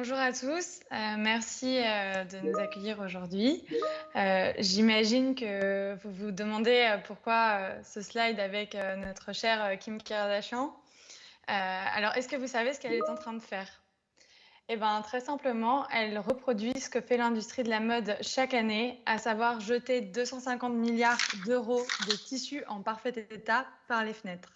bonjour à tous. Merci de nous accueillir aujourd'hui. J'imagine que vous vous demandez pourquoi ce slide avec notre chère Kim Kardashian. Alors, est-ce que vous savez ce qu'elle est en train de faire? Eh bien, très simplement, elle reproduit ce que fait l'industrie de la mode chaque année, à savoir jeter 250 milliards d'euros de tissus en parfait état par les fenêtres.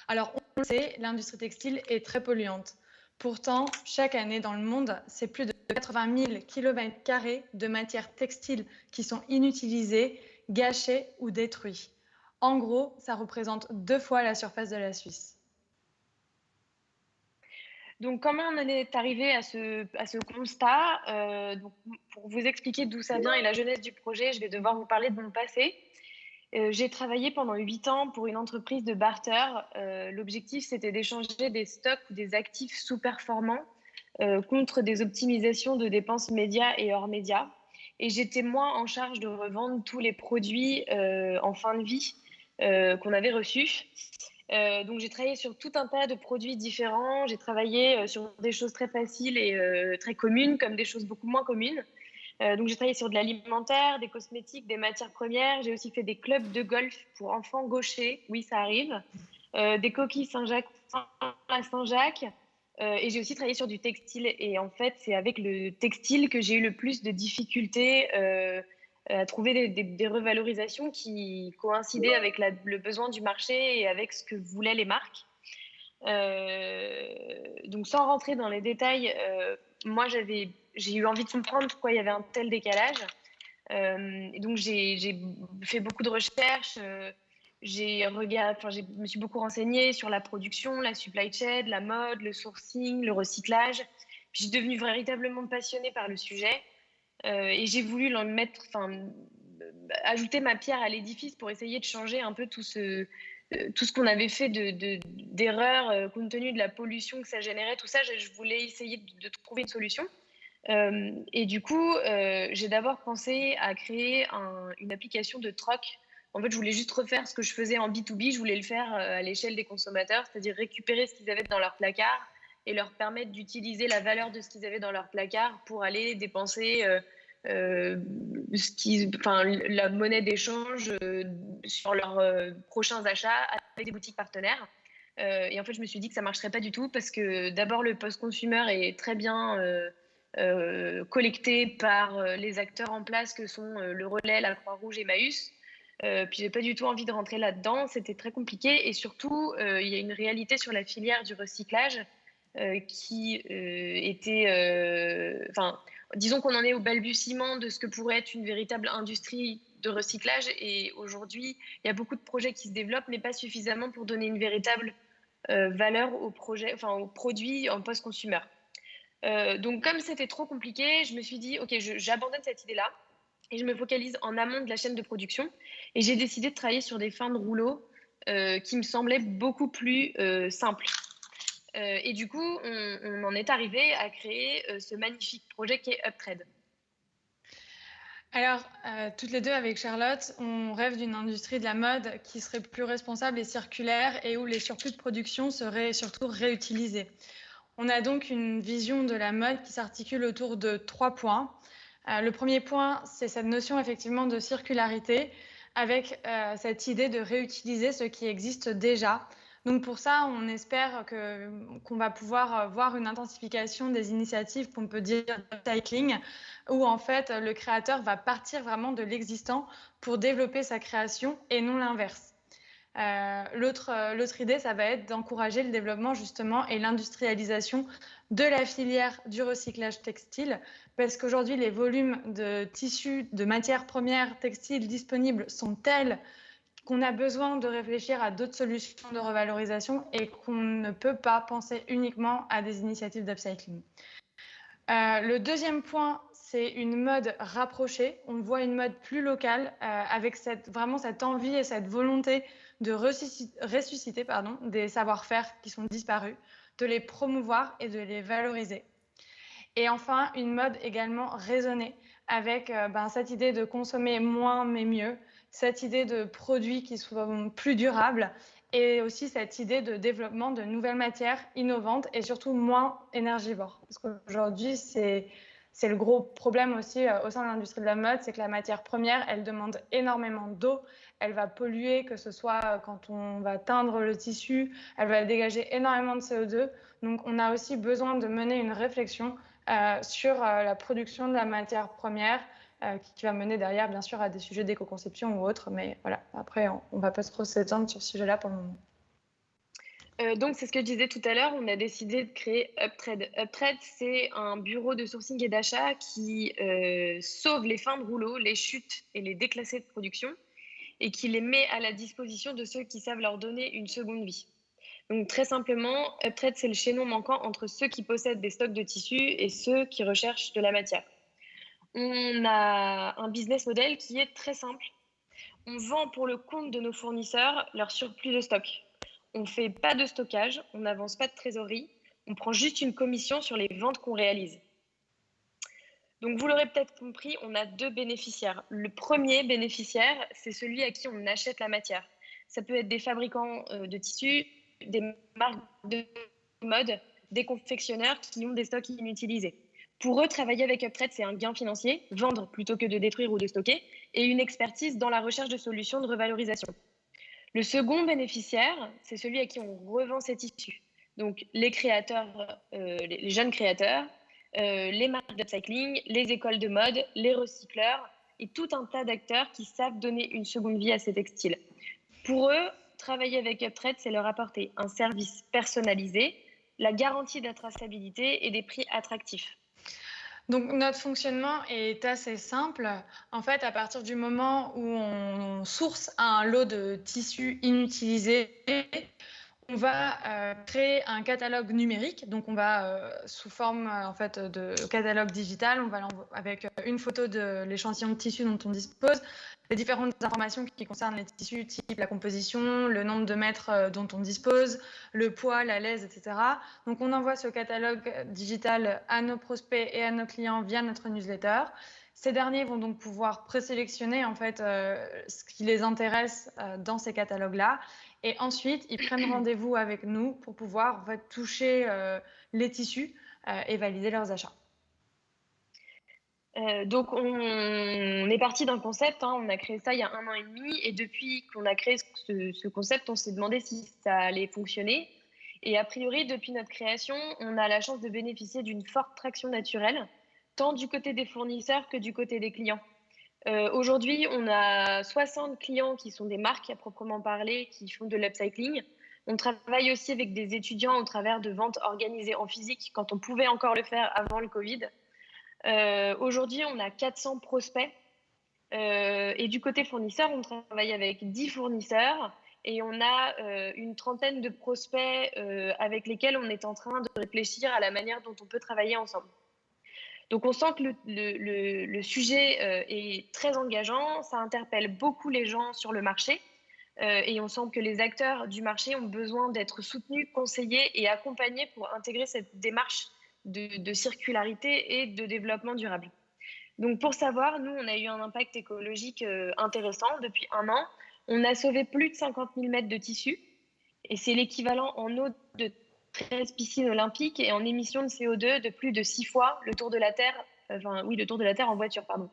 Alors, on le sait, l'industrie textile est très polluante. Pourtant, chaque année dans le monde, c'est plus de 80 000 km² de matières textiles qui sont inutilisées, gâchées ou détruites. En gros, ça représente 2 fois la surface de la Suisse. Donc, comment on en est arrivé à ce constat? Donc, pour vous expliquer d'où ça vient et la jeunesse du projet, je vais devoir vous parler de mon passé. J'ai travaillé pendant 8 ans pour une entreprise de barter. L'objectif, c'était d'échanger des stocks ou des actifs sous-performants contre des optimisations de dépenses médias et hors médias. Et j'étais moi en charge de revendre tous les produits en fin de vie qu'on avait reçus. Donc j'ai travaillé sur tout un tas de produits différents. J'ai travaillé sur des choses très faciles et très communes, comme des choses beaucoup moins communes. Donc j'ai travaillé sur de l'alimentaire, des cosmétiques, des matières premières. J'ai aussi fait des clubs de golf pour enfants gauchers. Oui, ça arrive. Des coquilles Saint-Jacques à Saint-Jacques. Et j'ai aussi travaillé sur du textile. Et en fait, c'est avec le textile que j'ai eu le plus de difficultés à trouver des revalorisations qui coïncidaient avec le besoin du marché et avec ce que voulaient les marques. Donc, sans rentrer dans les détails, moi, j'ai eu envie de comprendre pourquoi il y avait un tel décalage. Et donc, j'ai fait beaucoup de recherches. Je me suis beaucoup renseignée sur la production, la supply chain, la mode, le sourcing, le recyclage. Puis, je suis devenue véritablement passionnée par le sujet. Et j'ai voulu ajouter ma pierre à l'édifice pour essayer de changer un peu tout ce qu'on avait fait d'erreurs compte tenu de la pollution que ça générait. Tout ça, je voulais essayer de trouver une solution. Et du coup, j'ai d'abord pensé à créer une application de troc. En fait, je voulais juste refaire ce que je faisais en B2B. Je voulais le faire à l'échelle des consommateurs, c'est-à-dire récupérer ce qu'ils avaient dans leur placard et leur permettre d'utiliser la valeur de ce qu'ils avaient dans leur placard pour aller dépenser la monnaie d'échange sur leurs prochains achats avec des boutiques partenaires. Et en fait, je me suis dit que ça marcherait pas du tout parce que d'abord, le post-consumer est très bien collecté par les acteurs en place que sont le Relais, la Croix-Rouge et Emmaüs. Puis j'ai pas du tout envie de rentrer là-dedans, c'était très compliqué et surtout il y a une réalité sur la filière du recyclage qui disons qu'on en est au balbutiement de ce que pourrait être une véritable industrie de recyclage et aujourd'hui il y a beaucoup de projets qui se développent mais pas suffisamment pour donner une véritable valeur aux produits en post-consumer. Donc comme c'était trop compliqué, je me suis dit ok, j'abandonne cette idée-là et je me focalise en amont de la chaîne de production et j'ai décidé de travailler sur des fins de rouleau qui me semblaient beaucoup plus simples. Et du coup, on en est arrivé à créer ce magnifique projet qui est Uptrade. Alors, toutes les deux avec Charlotte, on rêve d'une industrie de la mode qui serait plus responsable et circulaire et où les surplus de production seraient surtout réutilisés. On a donc une vision de la mode qui s'articule autour de 3 points. Le premier point, c'est cette notion effectivement de circularité avec cette idée de réutiliser ce qui existe déjà. Donc pour ça, on espère qu'on va pouvoir voir une intensification des initiatives qu'on peut dire upcycling, où en fait le créateur va partir vraiment de l'existant pour développer sa création et non l'inverse. L'autre idée, ça va être d'encourager le développement justement et l'industrialisation de la filière du recyclage textile, parce qu'aujourd'hui, les volumes de tissus, de matières premières textiles disponibles sont tels qu'on a besoin de réfléchir à d'autres solutions de revalorisation et qu'on ne peut pas penser uniquement à des initiatives d'upcycling. Le deuxième point, c'est une mode rapprochée. On voit une mode plus locale avec vraiment cette envie et cette volonté de ressusciter des savoir-faire qui sont disparus, de les promouvoir et de les valoriser. Et enfin, une mode également raisonnée avec cette idée de consommer moins mais mieux, cette idée de produits qui soient plus durables et aussi cette idée de développement de nouvelles matières innovantes et surtout moins énergivores. Parce qu'aujourd'hui, c'est le gros problème aussi au sein de l'industrie de la mode, c'est que la matière première, elle demande énormément d'eau, elle va polluer, que ce soit quand on va teindre le tissu, elle va dégager énormément de CO2. Donc on a aussi besoin de mener une réflexion sur la production de la matière première, qui va mener derrière, bien sûr, à des sujets d'éco-conception ou autres. Mais voilà, après, on ne va pas trop s'étendre sur ce sujet-là pour le moment. Donc, c'est ce que je disais tout à l'heure, on a décidé de créer UpTrade. UpTrade, c'est un bureau de sourcing et d'achat qui sauve les fins de rouleau, les chutes et les déclassés de production et qui les met à la disposition de ceux qui savent leur donner une seconde vie. Donc, très simplement, UpTrade, c'est le chaînon manquant entre ceux qui possèdent des stocks de tissus et ceux qui recherchent de la matière. On a un business model qui est très simple. On vend pour le compte de nos fournisseurs leur surplus de stock. On ne fait pas de stockage, on n'avance pas de trésorerie, on prend juste une commission sur les ventes qu'on réalise. Donc vous l'aurez peut-être compris, on a deux bénéficiaires. Le premier bénéficiaire, c'est celui à qui on achète la matière. Ça peut être des fabricants de tissus, des marques de mode, des confectionneurs qui ont des stocks inutilisés. Pour eux, travailler avec UpTrade, c'est un gain financier, vendre plutôt que de détruire ou de stocker, et une expertise dans la recherche de solutions de revalorisation. Le second bénéficiaire, c'est celui à qui on revend ces tissus. Donc les créateurs, les jeunes créateurs, les marques d'upcycling, les écoles de mode, les recycleurs et tout un tas d'acteurs qui savent donner une seconde vie à ces textiles. Pour eux, travailler avec UpTrade, c'est leur apporter un service personnalisé, la garantie de la traçabilité et des prix attractifs. Donc notre fonctionnement est assez simple. En fait, à partir du moment où on source un lot de tissus inutilisés, on va créer un catalogue numérique. Donc on va sous forme en fait de catalogue digital, on va avec une photo de l'échantillon de tissu dont on dispose, les différentes informations qui concernent les tissus, type la composition, le nombre de mètres dont on dispose, le poids, la lèse, etc. Donc on envoie ce catalogue digital à nos prospects et à nos clients via notre newsletter. Ces derniers vont donc pouvoir présélectionner en fait ce qui les intéresse dans ces catalogues-là, et ensuite ils prennent rendez-vous avec nous pour pouvoir en fait, toucher les tissus et valider leurs achats. Donc, on est parti d'un concept, hein, on a créé ça il y a 1 an et demi, et depuis qu'on a créé ce concept, on s'est demandé si ça allait fonctionner. Et a priori, depuis notre création, on a la chance de bénéficier d'une forte traction naturelle, tant du côté des fournisseurs que du côté des clients. Aujourd'hui, on a 60 clients qui sont des marques à proprement parler, qui font de l'upcycling. On travaille aussi avec des étudiants au travers de ventes organisées en physique, quand on pouvait encore le faire avant le Covid. Aujourd'hui, on a 400 prospects. Et du côté fournisseur, on travaille avec 10 fournisseurs et on a une trentaine de prospects avec lesquels on est en train de réfléchir à la manière dont on peut travailler ensemble. Donc on sent que le sujet est très engageant, ça interpelle beaucoup les gens sur le marché et on sent que les acteurs du marché ont besoin d'être soutenus, conseillés et accompagnés pour intégrer cette démarche de circularité et de développement durable. Donc pour savoir, nous, on a eu un impact écologique intéressant depuis 1 an. On a sauvé plus de 50 000 mètres de tissu et c'est l'équivalent en eau de 13 piscines olympiques et en émissions de CO2 de plus de 6 fois le tour de la Terre, le tour de la Terre en voiture, pardon.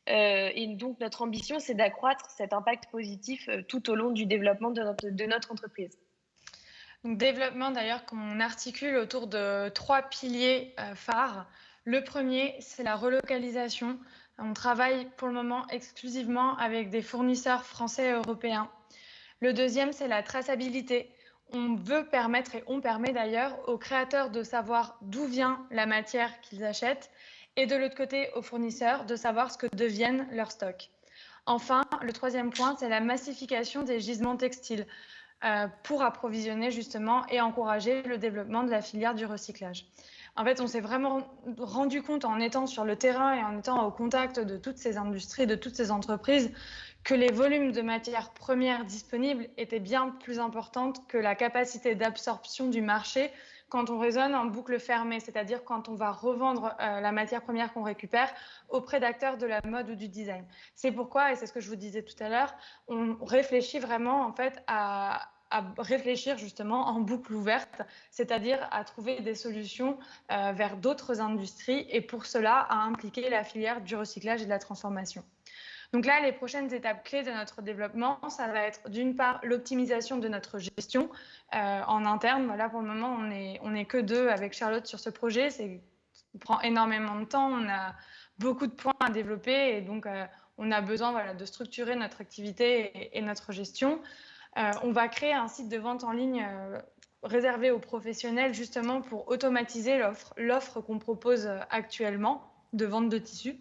Et donc notre ambition, c'est d'accroître cet impact positif tout au long du développement de notre entreprise. Donc, développement d'ailleurs qu'on articule autour de 3 piliers phares. Le premier, c'est la relocalisation. On travaille pour le moment exclusivement avec des fournisseurs français et européens. Le deuxième, c'est la traçabilité. On veut permettre, et on permet d'ailleurs, aux créateurs de savoir d'où vient la matière qu'ils achètent, et de l'autre côté, aux fournisseurs de savoir ce que deviennent leurs stocks. Enfin, le troisième point, c'est la massification des gisements textiles pour approvisionner justement et encourager le développement de la filière du recyclage. En fait, on s'est vraiment rendu compte en étant sur le terrain et en étant au contact de toutes ces industries, de toutes ces entreprises, que les volumes de matières premières disponibles étaient bien plus importantes que la capacité d'absorption du marché quand on raisonne en boucle fermée, c'est-à-dire quand on va revendre la matière première qu'on récupère auprès d'acteurs de la mode ou du design. C'est pourquoi, et c'est ce que je vous disais tout à l'heure, on réfléchit vraiment en fait à réfléchir justement en boucle ouverte, c'est-à-dire à trouver des solutions vers d'autres industries et pour cela à impliquer la filière du recyclage et de la transformation. Donc là, les prochaines étapes clés de notre développement, ça va être d'une part l'optimisation de notre gestion en interne. Voilà, pour le moment, on est que 2 avec Charlotte sur ce projet. Ça prend énormément de temps. On a beaucoup de points à développer et donc on a besoin voilà, de structurer notre activité et notre gestion. On va créer un site de vente en ligne réservé aux professionnels justement pour automatiser l'offre qu'on propose actuellement de vente de tissus.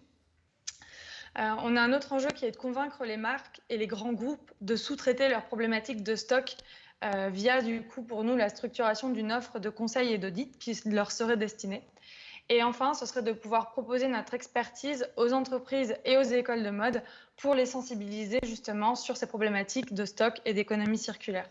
On a un autre enjeu qui est de convaincre les marques et les grands groupes de sous-traiter leurs problématiques de stock via du coup pour nous la structuration d'une offre de conseil et d'audit qui leur serait destinée. Et enfin, ce serait de pouvoir proposer notre expertise aux entreprises et aux écoles de mode pour les sensibiliser justement sur ces problématiques de stock et d'économie circulaire.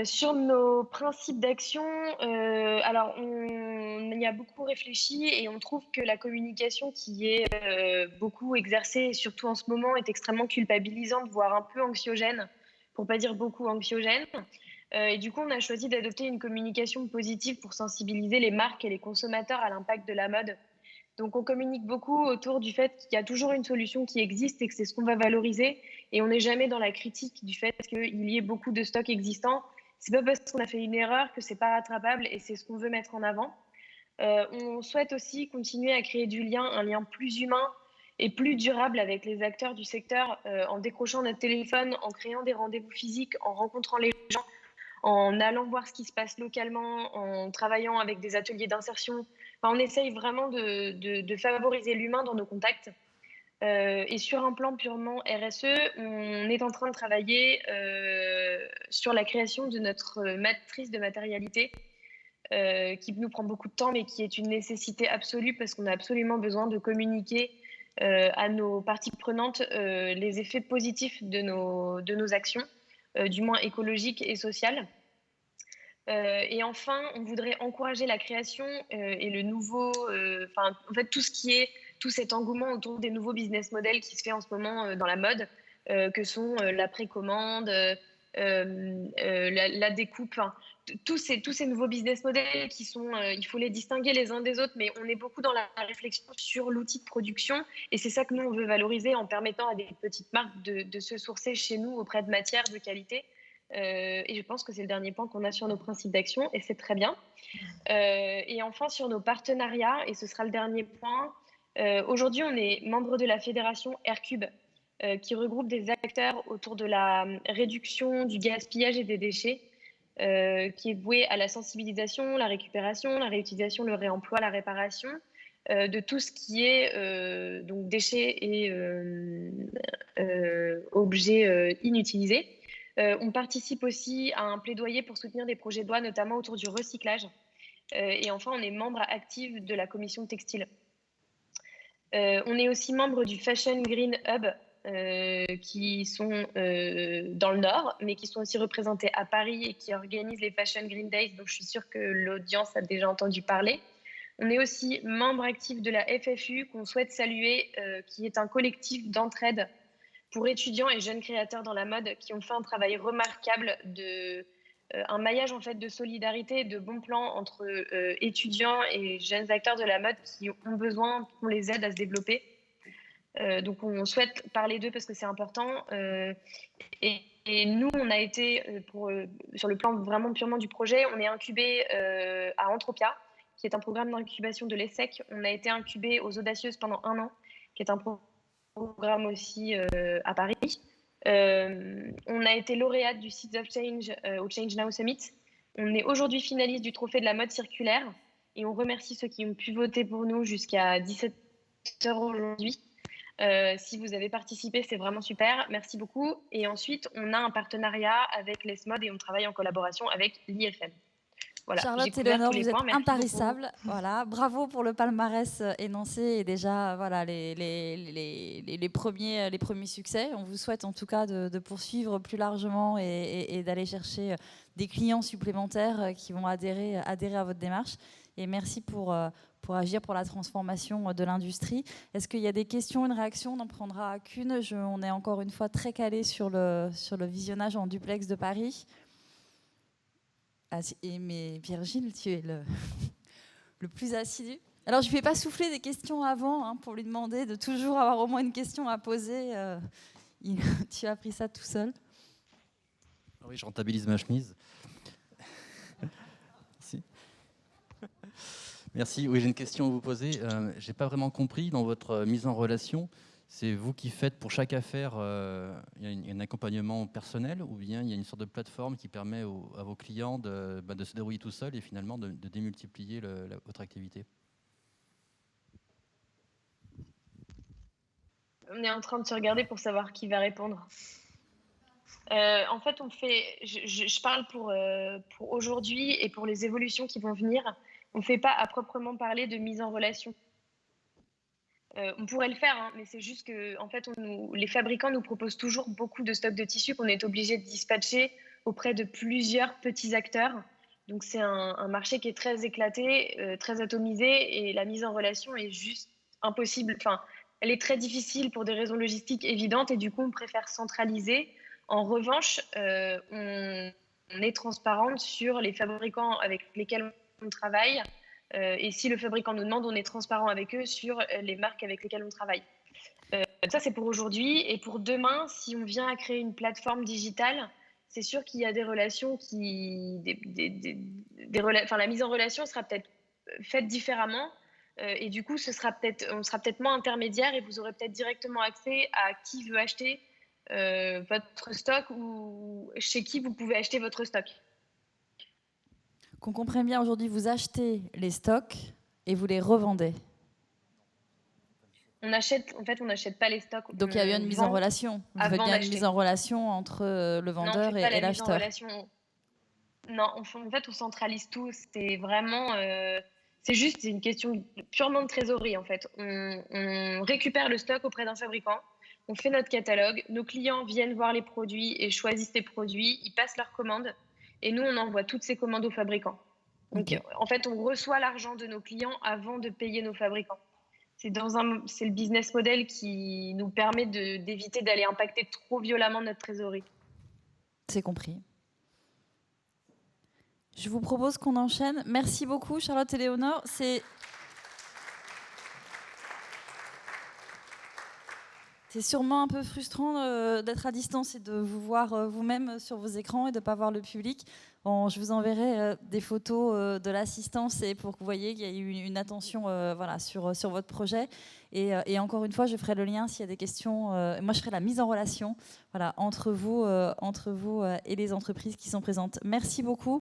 Sur nos principes d'action, alors on y a beaucoup réfléchi et on trouve que la communication qui est beaucoup exercée, et surtout en ce moment, est extrêmement culpabilisante, voire un peu anxiogène, pour pas dire beaucoup anxiogène. Et du coup, on a choisi d'adopter une communication positive pour sensibiliser les marques et les consommateurs à l'impact de la mode. Donc, on communique beaucoup autour du fait qu'il y a toujours une solution qui existe et que c'est ce qu'on va valoriser. Et on n'est jamais dans la critique du fait qu'il y ait beaucoup de stocks existants. C'est pas parce qu'on a fait une erreur que c'est pas rattrapable et c'est ce qu'on veut mettre en avant. On souhaite aussi continuer à créer du lien, un lien plus humain et plus durable avec les acteurs du secteur en décrochant notre téléphone, en créant des rendez-vous physiques, en rencontrant les gens, en allant voir ce qui se passe localement, en travaillant avec des ateliers d'insertion. Enfin, on essaye vraiment de favoriser l'humain dans nos contacts. Et sur un plan purement RSE, on est en train de travailler sur la création de notre matrice de matérialité qui nous prend beaucoup de temps, mais qui est une nécessité absolue parce qu'on a absolument besoin de communiquer à nos parties prenantes les effets positifs de nos actions, du moins écologiques et sociales. Et enfin, on voudrait encourager la création et le nouveau, en fait, tout cet engouement autour des nouveaux business models qui se fait en ce moment dans la mode, que sont la précommande, la découpe, tous ces nouveaux business models qui sont, il faut les distinguer les uns des autres, mais on est beaucoup dans la réflexion sur l'outil de production et c'est ça que nous on veut valoriser en permettant à des petites marques de se sourcer chez nous auprès de matières de qualité. Et je pense que c'est le dernier point qu'on a sur nos principes d'action et c'est très bien. Et enfin, sur nos partenariats, et ce sera le dernier point, aujourd'hui, on est membre de la fédération Aircube, qui regroupe des acteurs autour de la réduction du gaspillage et des déchets, qui est vouée à la sensibilisation, la récupération, la réutilisation, le réemploi, la réparation, de tout ce qui est donc déchets et objets inutilisés. On participe aussi à un plaidoyer pour soutenir des projets de loi, notamment autour du recyclage. Et enfin, on est membre actif de la commission textile. On est aussi membre du Fashion Green Hub, qui sont dans le Nord, mais qui sont aussi représentés à Paris et qui organisent les Fashion Green Days. Donc, je suis sûre que l'audience a déjà entendu parler. On est aussi membre actif de la FFU, qu'on souhaite saluer, qui est un collectif d'entraide pour étudiants et jeunes créateurs dans la mode qui ont fait un travail remarquable un maillage en fait de solidarité et de bons plans entre étudiants et jeunes acteurs de la mode qui ont besoin qu'on les aide à se développer. Donc on souhaite parler d'eux parce que c'est important. Et nous, on a été, sur le plan vraiment purement du projet, on est incubé à Entropia, qui est un programme d'incubation de l'ESSEC. On a été incubé aux Audacieuses pendant 1 an, qui est un programme aussi à Paris. On a été lauréate du Seeds of Change au Change Now Summit. On est aujourd'hui finaliste du Trophée de la mode circulaire et on remercie ceux qui ont pu voter pour nous jusqu'à 17h aujourd'hui. Si vous avez participé, c'est vraiment super. Merci beaucoup. Et ensuite, on a un partenariat avec l'ESMOD et on travaille en collaboration avec l'IFM. Voilà, Charlotte et Léonore, vous êtes intarissables. Voilà, bravo pour le palmarès énoncé et déjà voilà, les premiers succès. On vous souhaite en tout cas de poursuivre plus largement et d'aller chercher des clients supplémentaires qui vont adhérer à votre démarche. et merci pour agir pour la transformation de l'industrie. Est-ce qu'il y a des questions, une réaction? On n'en prendra qu'une. On est encore une fois très calé sur le visionnage en duplex de Paris. Ah, mais Virgile, tu es le plus assidu. Alors, je ne vais pas souffler des questions avant hein, pour lui demander de toujours avoir au moins une question à poser. Tu as appris ça tout seul. Oui, je rentabilise ma chemise. Merci. Merci. Oui, j'ai une question à vous poser. Je n'ai pas vraiment compris dans votre mise en relation. C'est vous qui faites pour chaque affaire il y a un accompagnement personnel ou bien il y a une sorte de plateforme qui permet à vos clients de se débrouiller tout seuls et finalement de démultiplier votre activité? On est en train de se regarder pour savoir qui va répondre. En fait, je parle pour aujourd'hui et pour les évolutions qui vont venir. On ne fait pas à proprement parler de mise en relation. On pourrait le faire, hein, mais c'est juste que en fait, les fabricants nous proposent toujours beaucoup de stocks de tissus qu'on est obligé de dispatcher auprès de plusieurs petits acteurs. Donc c'est un marché qui est très éclaté, très atomisé, et la mise en relation est juste impossible. Enfin, elle est très difficile pour des raisons logistiques évidentes, et du coup, on préfère centraliser. En revanche, on est transparente sur les fabricants avec lesquels on travaille. Et si le fabricant nous demande, on est transparent avec eux sur les marques avec lesquelles on travaille. Ça, c'est pour aujourd'hui. Et pour demain, si on vient à créer une plateforme digitale, c'est sûr qu'il y a des relations enfin, la mise en relation sera peut-être faite différemment. Et du coup, on sera peut-être moins intermédiaire et vous aurez peut-être directement accès à qui veut acheter votre stock ou chez qui vous pouvez acheter votre stock. Qu'on comprenne bien, aujourd'hui, vous achetez les stocks et vous les revendez. On n'achète pas les stocks. Donc il y a bien une mise en relation. Vous faites bien une mise en relation entre le vendeur et l'acheteur. Non, en fait, on centralise tout. C'est vraiment, c'est une question purement de trésorerie en fait. On récupère le stock auprès d'un fabricant. On fait notre catalogue. Nos clients viennent voir les produits et choisissent les produits. Ils passent leurs commandes. Et nous, on envoie toutes ces commandes aux fabricants. Donc, en fait, on reçoit l'argent de nos clients avant de payer nos fabricants. C'est le business model qui nous permet d'éviter d'aller impacter trop violemment notre trésorerie. C'est compris. Je vous propose qu'on enchaîne. Merci beaucoup, Charlotte et Léonore. C'est sûrement un peu frustrant d'être à distance et de vous voir vous-même sur vos écrans et de ne pas voir le public. Bon, je vous enverrai des photos de l'assistance et pour que vous voyez qu'il y a eu une attention voilà, sur votre projet. Et encore une fois, je ferai le lien s'il y a des questions. Moi, je ferai la mise en relation voilà, entre vous et les entreprises qui sont présentes. Merci beaucoup.